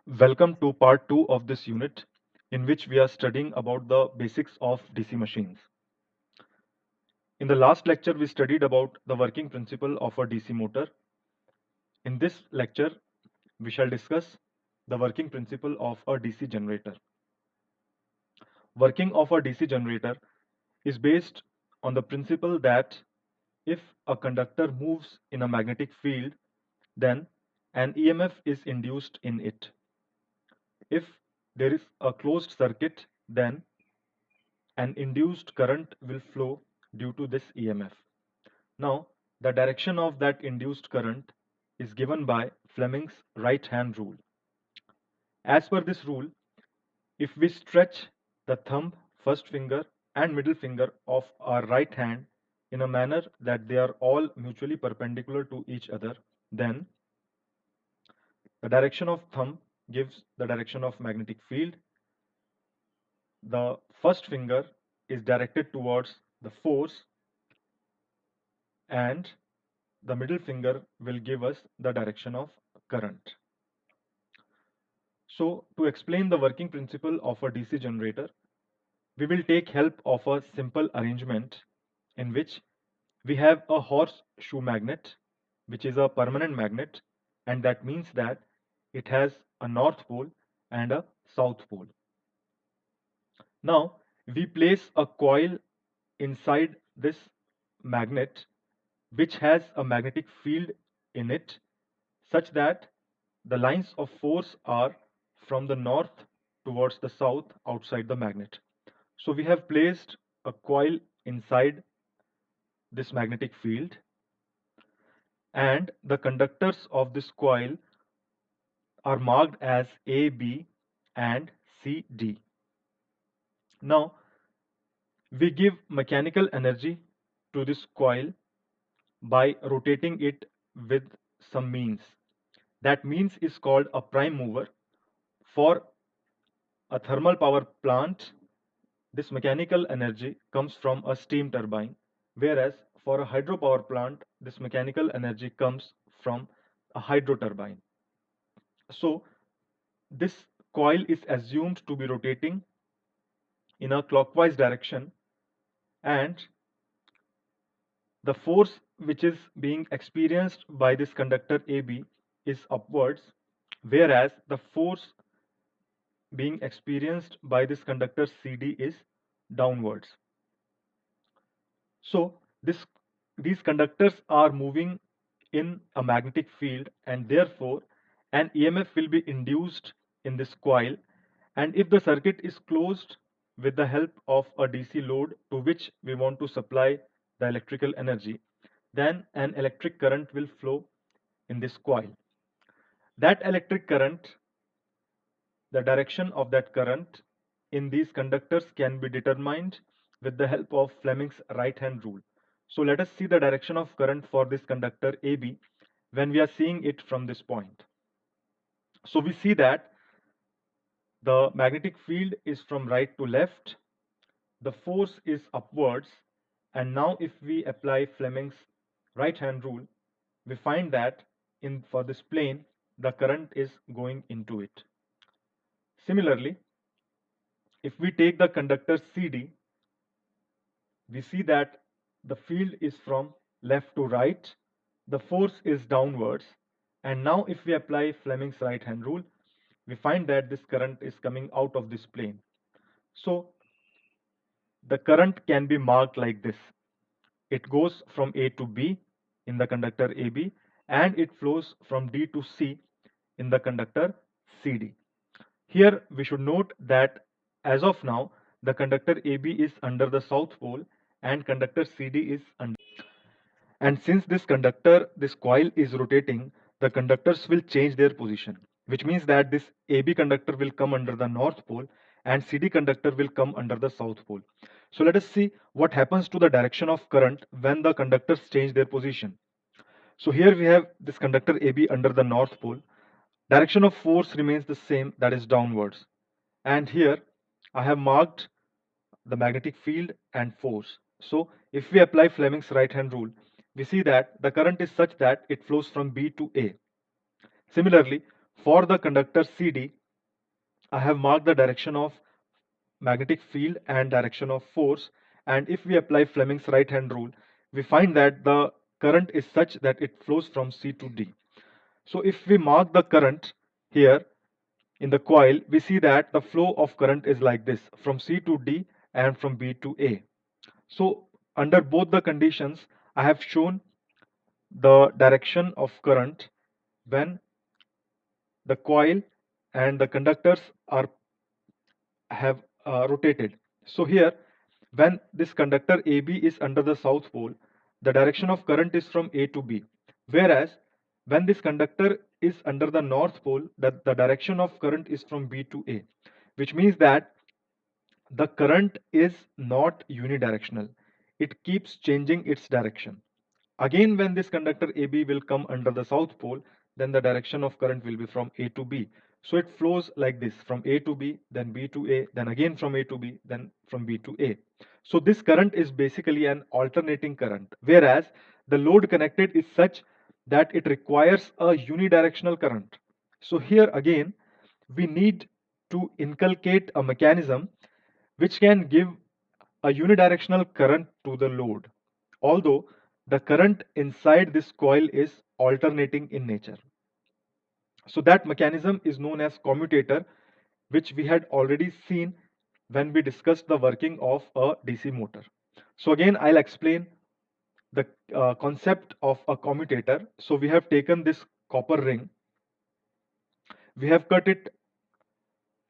Welcome to part 2 of this unit, in which we are studying about the basics of DC machines. In the last lecture, we studied about the working principle of a DC motor. In this lecture, we shall discuss the working principle of a DC generator. Working of a DC generator is based on the principle that if a conductor moves in a magnetic field, then an EMF is induced in it. If there is a closed circuit, then an induced current will flow due to this EMF. Now, the direction of that induced current is given by Fleming's right hand rule. As per this rule, if we stretch the thumb, first finger, and middle finger of our right hand in a manner that they are all mutually perpendicular to each other, then the direction of thumb gives the direction of magnetic field. The first finger is directed towards the force, and the middle finger will give us the direction of current. So to explain the working principle of a DC generator, we will take help of a simple arrangement in which we have a horseshoe magnet, which is a permanent magnet, and that means that it has a north pole and a south pole. Now we place a coil inside this magnet which has a magnetic field in it such that the lines of force are from the north towards the south outside the magnet. So we have placed a coil inside this magnetic field, and the conductors of this coil are marked as A, B, and C, D. Now we give mechanical energy to this coil by rotating it with some means. That means is called a prime mover. For a thermal power plant, this mechanical energy comes from a steam turbine, whereas for a hydropower plant, this mechanical energy comes from a hydro turbine. So this coil is assumed to be rotating in a clockwise direction, and the force which is being experienced by this conductor AB is upwards, whereas the force being experienced by this conductor CD is downwards. So these conductors are moving in a magnetic field, and therefore an EMF will be induced in this coil. And if the circuit is closed with the help of a DC load to which we want to supply the electrical energy, then an electric current will flow in this coil. That electric current, the direction of that current in these conductors can be determined with the help of Fleming's right hand rule. So let us see the direction of current for this conductor AB when we are seeing it from this point. So we see that the magnetic field is from right to left, the force is upwards, and now if we apply Fleming's right hand rule, we find that in for this plane the current is going into it. Similarly, if we take the conductor CD, we see that the field is from left to right, the force is downwards, and now if we apply Fleming's right hand rule, we find that this current is coming out of this plane. So the current can be marked like this. It goes from A to B in the conductor AB, and it flows from D to C in the conductor CD. Here we should note that as of now, the conductor AB is under the south pole and conductor CD is under. And since this coil is rotating, the conductors will change their position, which means that this AB conductor will come under the north pole and CD conductor will come under the south pole. So let us see what happens to the direction of current when the conductors change their position. So here we have this conductor AB under the north pole. Direction of force remains the same, that is downwards. And here I have marked the magnetic field and force. So if we apply Fleming's right hand rule, we see that the current is such that it flows from B to A. Similarly, For the conductor CD, I have marked the direction of magnetic field and direction of force, and if we apply Fleming's right hand rule, we find that the current is such that it flows from C to D. So if we mark the current here in the coil, we see that the flow of current is like this, from C to D and from B to A. So under both the conditions, I have shown the direction of current when the coil and the conductors are have rotated. So here, when this conductor AB is under the south pole, the direction of current is from A to B. Whereas when this conductor is under the north pole, the direction of current is from B to A, which means that the current is not unidirectional. It keeps changing its direction. Again, when this conductor AB will come under the south pole, then the direction of current will be from A to B. So it flows like this, from A to B, then B to A, then again from A to B, then from B to A. So this current is basically an alternating current, whereas the load connected is such that it requires a unidirectional current. So here again, we need to inculcate a mechanism which can give a unidirectional current to the load, although the current inside this coil is alternating in nature. So that mechanism is known as commutator, which we had already seen when we discussed the working of a DC motor. So again, I'll explain the concept of a commutator. So we have taken this copper ring, we have cut it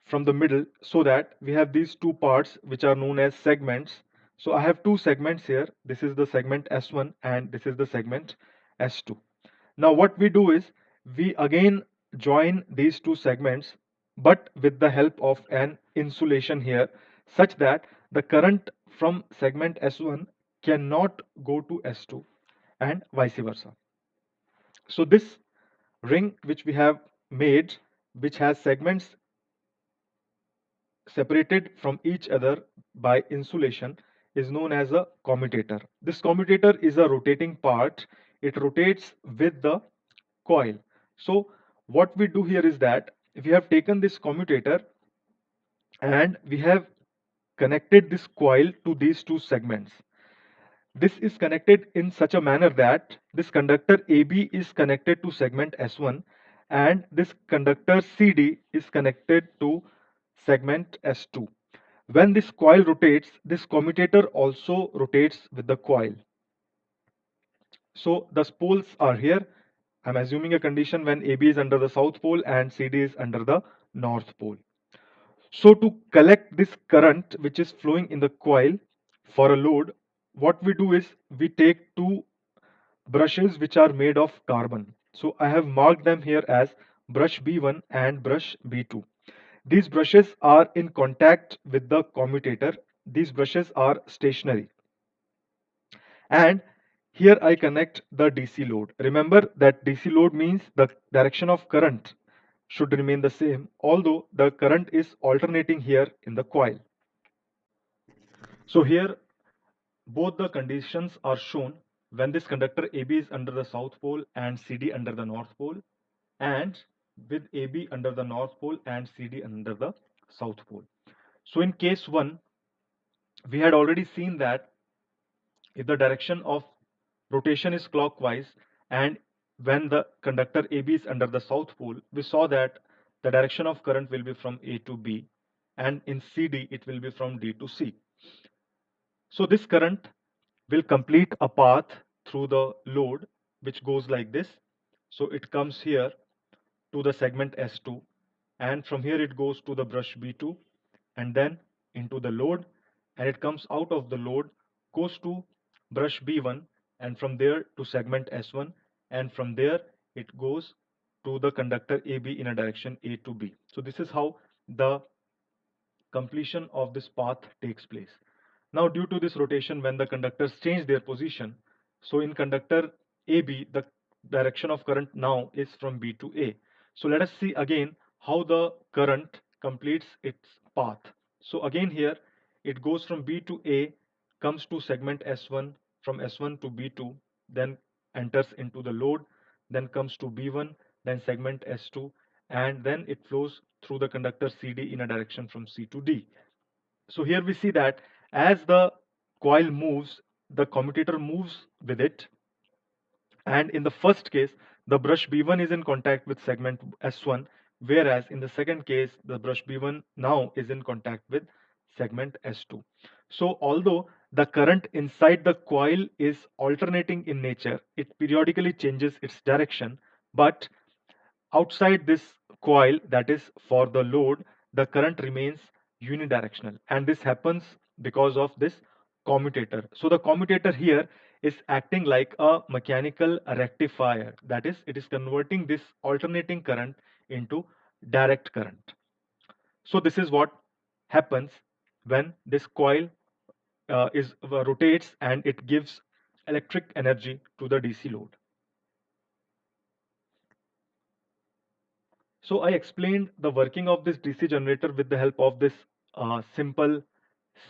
from the middle so that we have these two parts which are known as segments. So I have two segments here. This is the segment S1 and this is the segment S2. Now what we do is we again join these two segments but with the help of an insulation here, such that the current from segment S1 cannot go to S2 and vice versa. So this ring which we have made, which has segments separated from each other by insulation, is known as a commutator. This commutator is a rotating part. It rotates with the coil. So what we do here is that we have taken this commutator and we have connected this coil to these two segments. This is connected in such a manner that this conductor AB is connected to segment S1 and this conductor CD is connected to segment S2. When this coil rotates, this commutator also rotates with the coil. So the poles are here. I'm assuming a condition when AB is under the south pole and CD is under the north pole. So to collect this current which is flowing in the coil for a load, what we do is we take two brushes which are made of carbon. So I have marked them here as brush B1 and brush B2. These brushes are in contact with the commutator. These brushes are stationary. And here I connect the DC load. Remember that DC load means the direction of current should remain the same, although the current is alternating here in the coil. So here both the conditions are shown when this conductor AB is under the south pole and CD under the north pole, and with AB under the north pole and CD under the south pole. So in case 1, we had already seen that if the direction of rotation is clockwise and when the conductor AB is under the south pole, we saw that the direction of current will be from A to B, and in CD it will be from D to C. So this current will complete a path through the load which goes like this. So it comes here to the segment S2 and from here it goes to the brush B2 and then into the load, and it comes out of the load, goes to brush B1 and from there to segment S1, and from there it goes to the conductor AB in a direction A to B. So this is how the completion of this path takes place. Now due to this rotation, when the conductors change their position, so in conductor AB the direction of current now is from B to A. So let us see again how the current completes its path. So again here it goes from B to A, comes to segment S1, from S1 to B2, then enters into the load, then comes to B1, then segment S2, and then it flows through the conductor CD in a direction from C to D. So here we see that as the coil moves, the commutator moves with it, and in the first case, the brush B1 is in contact with segment S1, whereas in the second case, the brush B1 now is in contact with segment S2. So although the current inside the coil is alternating in nature, it periodically changes its direction, but outside this coil, that is for the load, the current remains unidirectional, and this happens because of this commutator. So the commutator here is acting like a mechanical rectifier, that is, it is converting this alternating current into direct current. So this is what happens when this coil is rotates and it gives electric energy to the DC load. So I explained the working of this DC generator with the help of this simple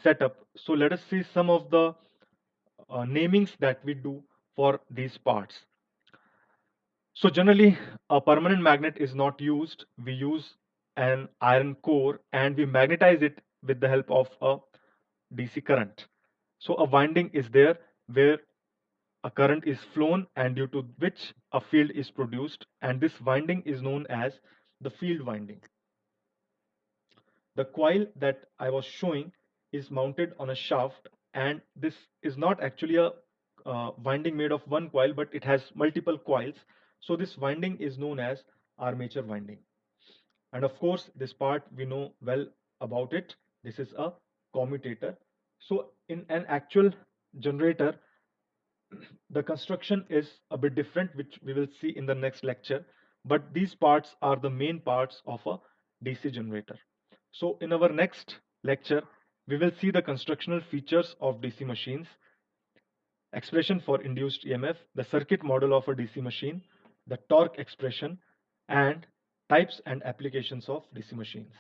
setup. So let us see some of the namings that we do for these parts. So generally, a permanent magnet is not used. We use an iron core and we magnetize it with the help of a DC current. So a winding is there where a current is flown and due to which a field is produced, and this winding is known as the field winding. The coil that I was showing is mounted on a shaft, and this is not actually a winding made of one coil, but it has multiple coils. So this winding is known as armature winding. And of course, this part we know well about it. This is a commutator. So in an actual generator, the construction is a bit different, which we will see in the next lecture. But these parts are the main parts of a DC generator. So in our next lecture, we will see the constructional features of DC machines, expression for induced EMF, the circuit model of a DC machine, the torque expression, and types and applications of DC machines.